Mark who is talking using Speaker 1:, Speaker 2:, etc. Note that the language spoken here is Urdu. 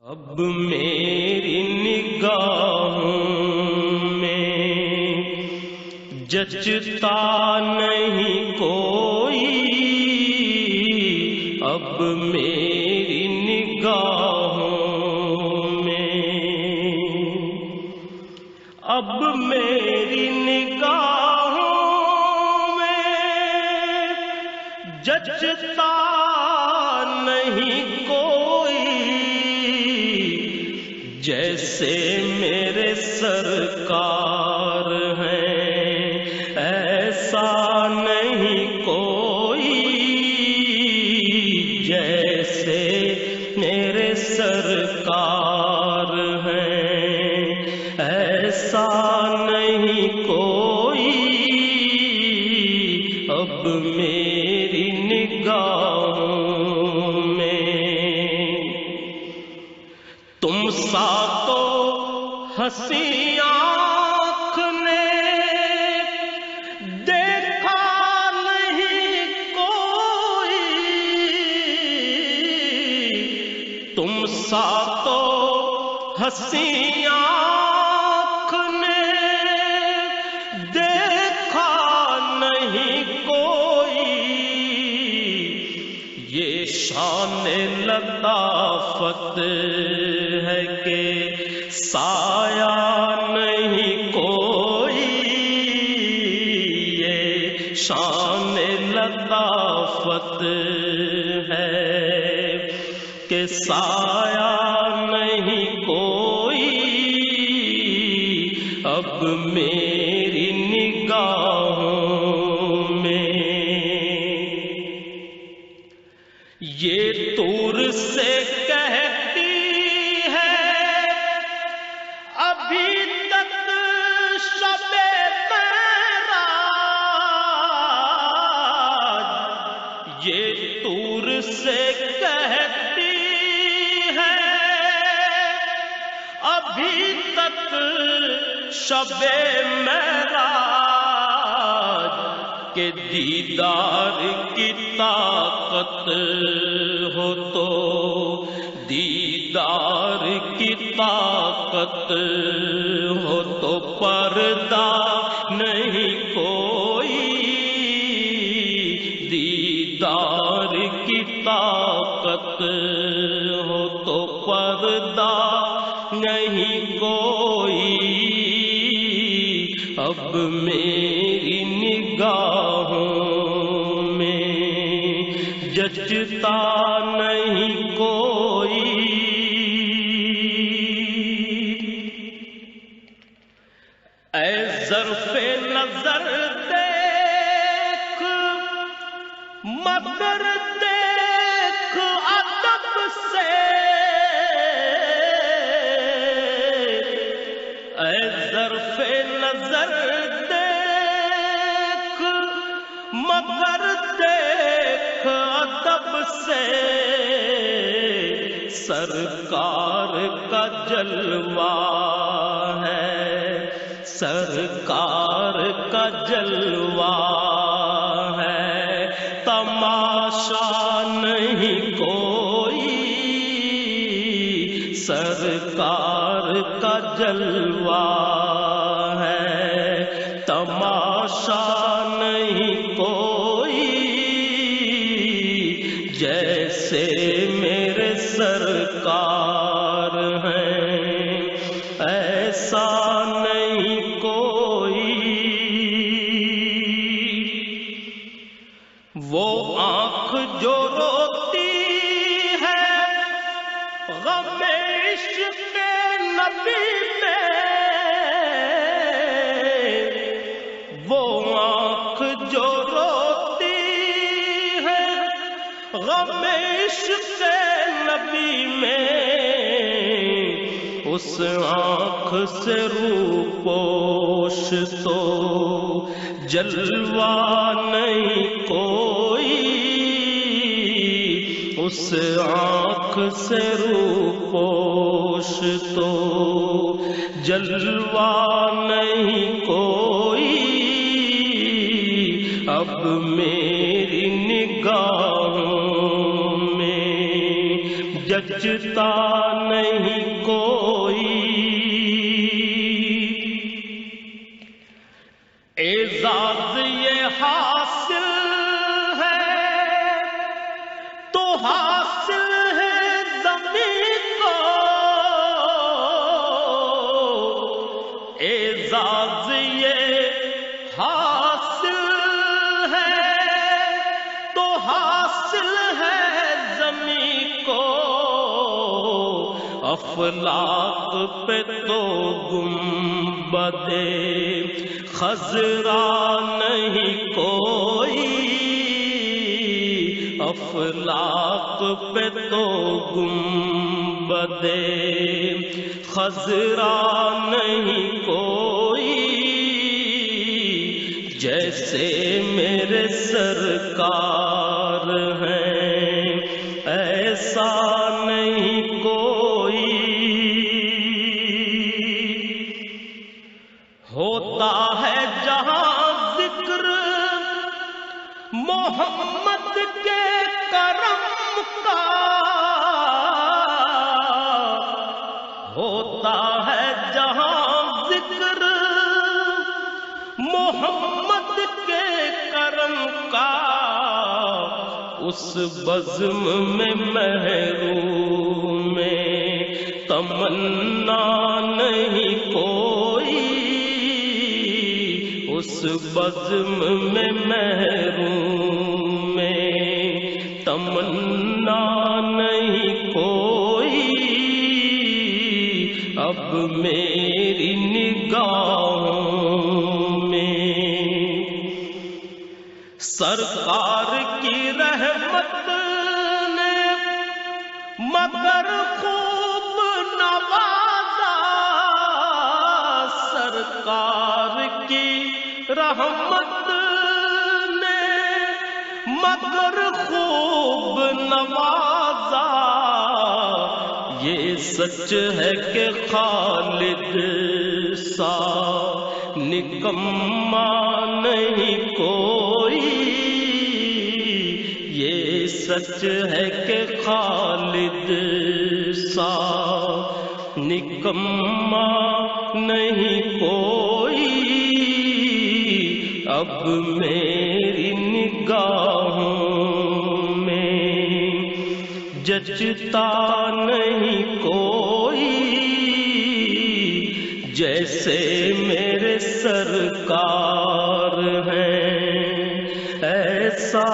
Speaker 1: اب میری نگاہوں میں جچتا نہیں کوئی، اب میری نگاہوں میں، اب میری نگاہوں میں جچتا نہیں کوئی، جیسے میرے سرکار ہیں ایسا نہیں کوئی، جیسے میرے سرکار ہیں ایسا نہیں کوئی، اب میری نگاہوں میں تم سا تو ہنسی آنکھ نے دیکھا نہیں کوئی، تم سا تو ہنسی آنکھ نے دیکھا نہیں کوئی، یہ شان لطافت ہے کہ سایہ نہیں کوئی، یہ شان لطافت ہے کہ سایہ نہیں کوئی، اب میری نگاہوں میں یہ طور سے کہتی ہے ابھی تک شب معراج، یہ طور سے کہتی ہے ابھی تک شب معراج، کہ دیدار کی طاقت ہو تو دیدار کی طاقت ہو تو پردہ نہیں کوئی، دیدار کی طاقت ہو تو پردہ نہیں کوئی، اب میری نگاہوں میں جچتا نہیں کوئی، اے ظرف نظر دیکھ مگر دیکھ ادب سے، اے ظرف نظر دیکھ مگر دیکھ ادب سے، سرکار کا جلوہ ہے، سرکار کا جلوہ ہے، تماشا نہیں کوئی، سرکار کا جلوہ ہے، تماشا نہیں کوئی، جیسے میرے سرکار ہیں ایسا نہیں کوئی، وہ آنکھ جو روتی ہے غم عشق نبی میں، وہ آنکھ جو روتی ہے غم عشق نبی میں، اس آنکھ سے روپوش تو جلوہ نہیں کوئی، اس آنکھ سے روپوش تو جلوہ نہیں کوئی، اب میری نگاہوں میں جچتا نہیں افلاق پہ تو گنبد خضرا نہیں کوئی، افلاق پہ تو گنبد خضرا نہیں کوئی، جیسے میرے سرکار ہیں ایسا نہیں کوئی۔ ہوتا ہے جہاں ذکر محمد کے کرم کا، ہوتا ہے جہاں ذکر محمد کے کرم کا، اس بزم میں محروم میں تمنا نہیں کوئی، اس بزم میں محروم میں تمنا نہیں کوئی، اب میری نگاہوں میں سرکار کی رحمت نے مگر خوب نوازا، سرکار کی رحمت نے مگر خوب نوازا، یہ سچ ہے کہ خالد سا نکما نہیں کوئی، یہ سچ ہے کہ خالد سا نکما نہیں کوئی، اب میری نگاہوں میں جچتا نہیں کوئی، جیسے میرے سرکار ہیں ایسا